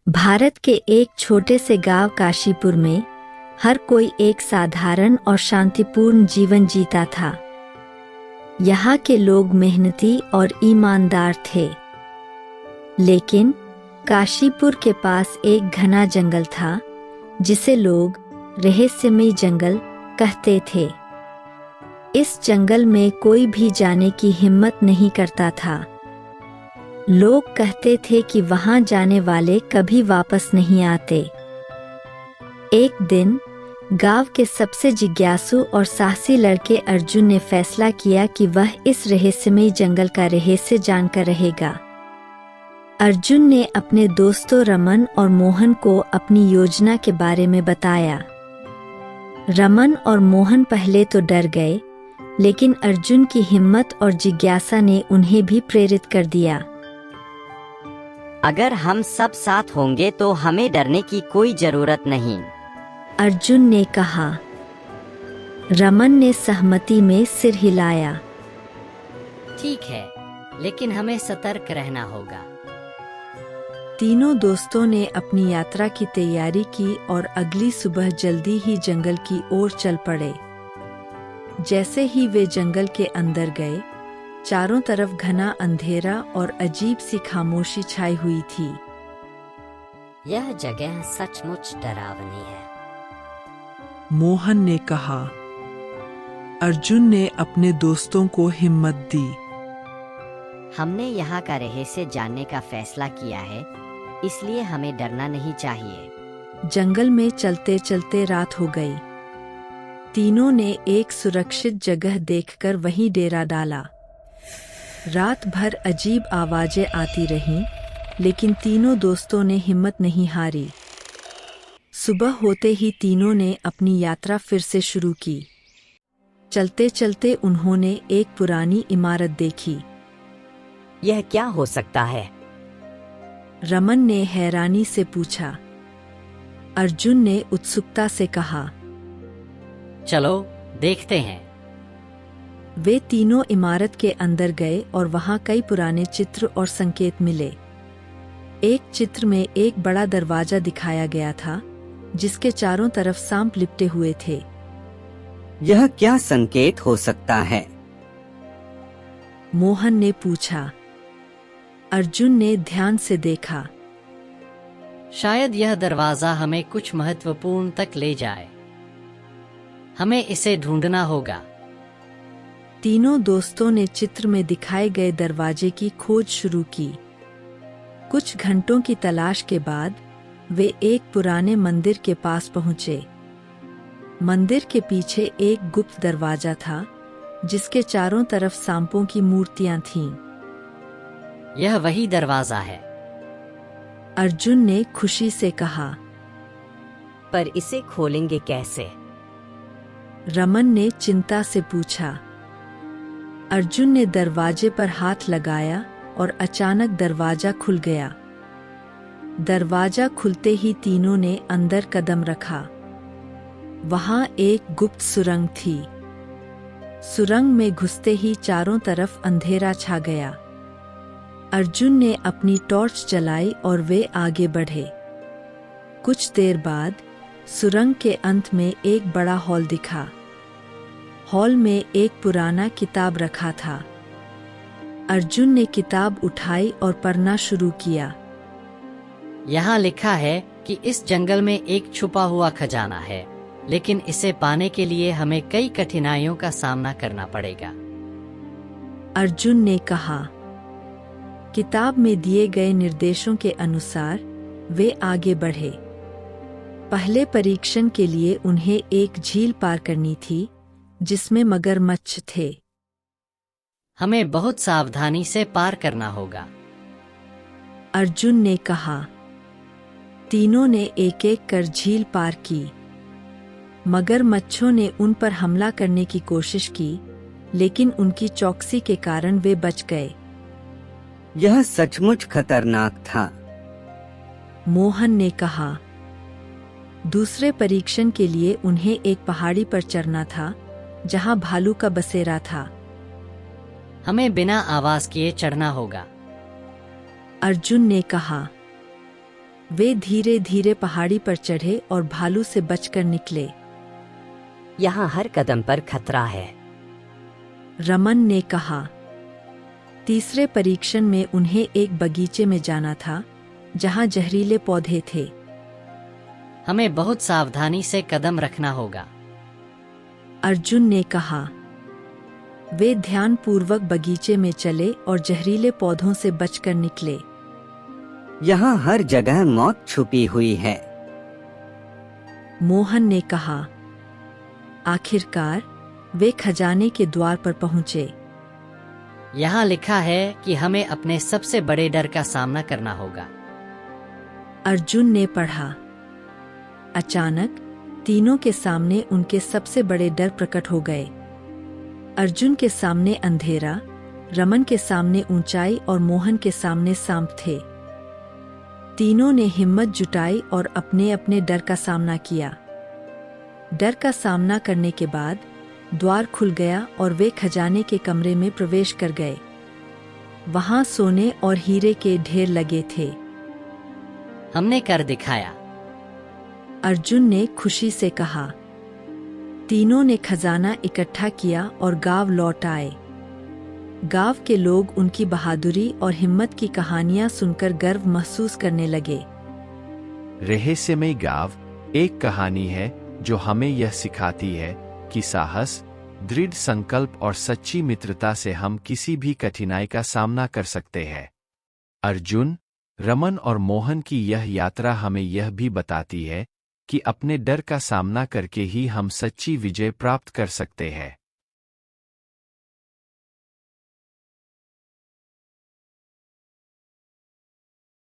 भारत के एक छोटे से गांव काशीपुर में हर कोई एक साधारण और शांतिपूर्ण जीवन जीता था। यहाँ के लोग मेहनती और ईमानदार थे। लेकिन काशीपुर के पास एक घना जंगल था जिसे लोग रहस्यमयी जंगल कहते थे। इस जंगल में कोई भी जाने की हिम्मत नहीं करता था। लोग कहते थे कि वहां जाने वाले कभी वापस नहीं आते। एक दिन गांव के सबसे जिज्ञासु और साहसी लड़के अर्जुन ने फैसला किया कि वह इस रहस्यमयी जंगल का रहस्य जानकर रहेगा। अर्जुन ने अपने दोस्तों रमन और मोहन को अपनी योजना के बारे में बताया। रमन और मोहन पहले तो डर गए, लेकिन अर्जुन की हिम्मत और जिज्ञासा ने उन्हें भी प्रेरित कर दिया। अगर हम सब साथ होंगे तो हमें डरने की कोई जरूरत नहीं, अर्जुन ने कहा। रमन ने सहमति में सिर हिलाया। ठीक है, लेकिन हमें सतर्क रहना होगा। तीनों दोस्तों ने अपनी यात्रा की तैयारी की और अगली सुबह जल्दी ही जंगल की ओर चल पड़े। जैसे ही वे जंगल के अंदर गए, चारों तरफ घना अंधेरा और अजीब सी खामोशी छाई हुई थी। यह जगह सचमुच डरावनी है, मोहन ने कहा। अर्जुन ने अपने दोस्तों को हिम्मत दी। हमने यहाँ का रहस्य जानने का फैसला किया है, इसलिए हमें डरना नहीं चाहिए। जंगल में चलते चलते रात हो गई। तीनों ने एक सुरक्षित जगह देखकर वहीं डेरा डाला। रात भर अजीब आवाजें आती रहीं, लेकिन तीनों दोस्तों ने हिम्मत नहीं हारी। सुबह होते ही तीनों ने अपनी यात्रा फिर से शुरू की। चलते चलते उन्होंने एक पुरानी इमारत देखी। यह क्या हो सकता है? रमन ने हैरानी से पूछा। अर्जुन ने उत्सुकता से कहा, चलो देखते हैं। वे तीनों इमारत के अंदर गए और वहां कई पुराने चित्र और संकेत मिले। एक चित्र में एक बड़ा दरवाजा दिखाया गया था, जिसके चारों तरफ सांप लिपटे हुए थे। यह क्या संकेत हो सकता है? मोहन ने पूछा। अर्जुन ने ध्यान से देखा। शायद यह दरवाजा हमें कुछ महत्वपूर्ण तक ले जाए। हमें इसे ढूंढना होगा। तीनों दोस्तों ने चित्र में दिखाए गए दरवाजे की खोज शुरू की। कुछ घंटों की तलाश के बाद वे एक पुराने मंदिर के पास पहुंचे। मंदिर के पीछे एक गुप्त दरवाजा था, जिसके चारों तरफ सांपों की मूर्तियां थीं। यह वही दरवाजा है, अर्जुन ने खुशी से कहा। पर इसे खोलेंगे कैसे? रमन ने चिंता से पूछा। अर्जुन ने दरवाजे पर हाथ लगाया और अचानक दरवाजा खुल गया। दरवाजा खुलते ही तीनों ने अंदर कदम रखा। वहां एक गुप्त सुरंग थी। सुरंग में घुसते ही चारों तरफ अंधेरा छा गया। अर्जुन ने अपनी टॉर्च जलाई और वे आगे बढ़े। कुछ देर बाद सुरंग के अंत में एक बड़ा हॉल दिखा। हॉल में एक पुराना किताब रखा था। अर्जुन ने किताब उठाई और पढ़ना शुरू किया। यहाँ लिखा है कि इस जंगल में एक छुपा हुआ खजाना है, लेकिन इसे पाने के लिए हमें कई कठिनाइयों का सामना करना पड़ेगा, अर्जुन ने कहा। किताब में दिए गए निर्देशों के अनुसार वे आगे बढ़े। पहले परीक्षण के लिए उन्हें एक झील पार करनी थी, जिसमें मगरमच्छ थे। हमें बहुत सावधानी से पार करना होगा, अर्जुन ने कहा। तीनों ने एक एक कर झील पार की। मगरमच्छों ने उन पर हमला करने की कोशिश की, लेकिन उनकी चौकसी के कारण वे बच गए। यह सचमुच खतरनाक था, मोहन ने कहा। दूसरे परीक्षण के लिए उन्हें एक पहाड़ी पर चढ़ना था, जहां भालू का बसेरा था। हमें बिना आवाज किए चढ़ना होगा, अर्जुन ने कहा। वे धीरे धीरे पहाड़ी पर चढ़े और भालू से बचकर निकले। यहाँ हर कदम पर खतरा है। रमन ने कहा। तीसरे परीक्षण में उन्हें एक बगीचे में जाना था जहां जहरीले पौधे थे। हमें बहुत सावधानी से कदम रखना होगा। अर्जुन ने कहा। वे ध्यानपूर्वक बगीचे में चले और जहरीले पौधों से बचकर निकले। यहाँ हर जगह मौत छुपी हुई है। मोहन ने कहा। आखिरकार वे खजाने के द्वार पर पहुंचे। यहाँ लिखा है कि हमें अपने सबसे बड़े डर का सामना करना होगा। अर्जुन ने पढ़ा। अचानक तीनों के सामने उनके सबसे बड़े डर प्रकट हो गए। अर्जुन के सामने अंधेरा, रमन के सामने ऊंचाई और मोहन के सामने सांप थे। तीनों ने हिम्मत जुटाई और अपने अपने डर का सामना किया। डर का सामना करने के बाद द्वार खुल गया और वे खजाने के कमरे में प्रवेश कर गए। वहां सोने और हीरे के ढेर लगे थे। हमने कर दिखाया, अर्जुन ने खुशी से कहा। तीनों ने खजाना इकट्ठा किया और गांव लौट आए। गांव के लोग उनकी बहादुरी और हिम्मत की कहानियां सुनकर गर्व महसूस करने लगे। रहस्यमय गांव एक कहानी है जो हमें यह सिखाती है कि साहस, दृढ़ संकल्प और सच्ची मित्रता से हम किसी भी कठिनाई का सामना कर सकते हैं। अर्जुन, रमन और मोहन की यह यात्रा हमें यह भी बताती है कि अपने डर का सामना करके ही हम सच्ची विजय प्राप्त कर सकते हैं।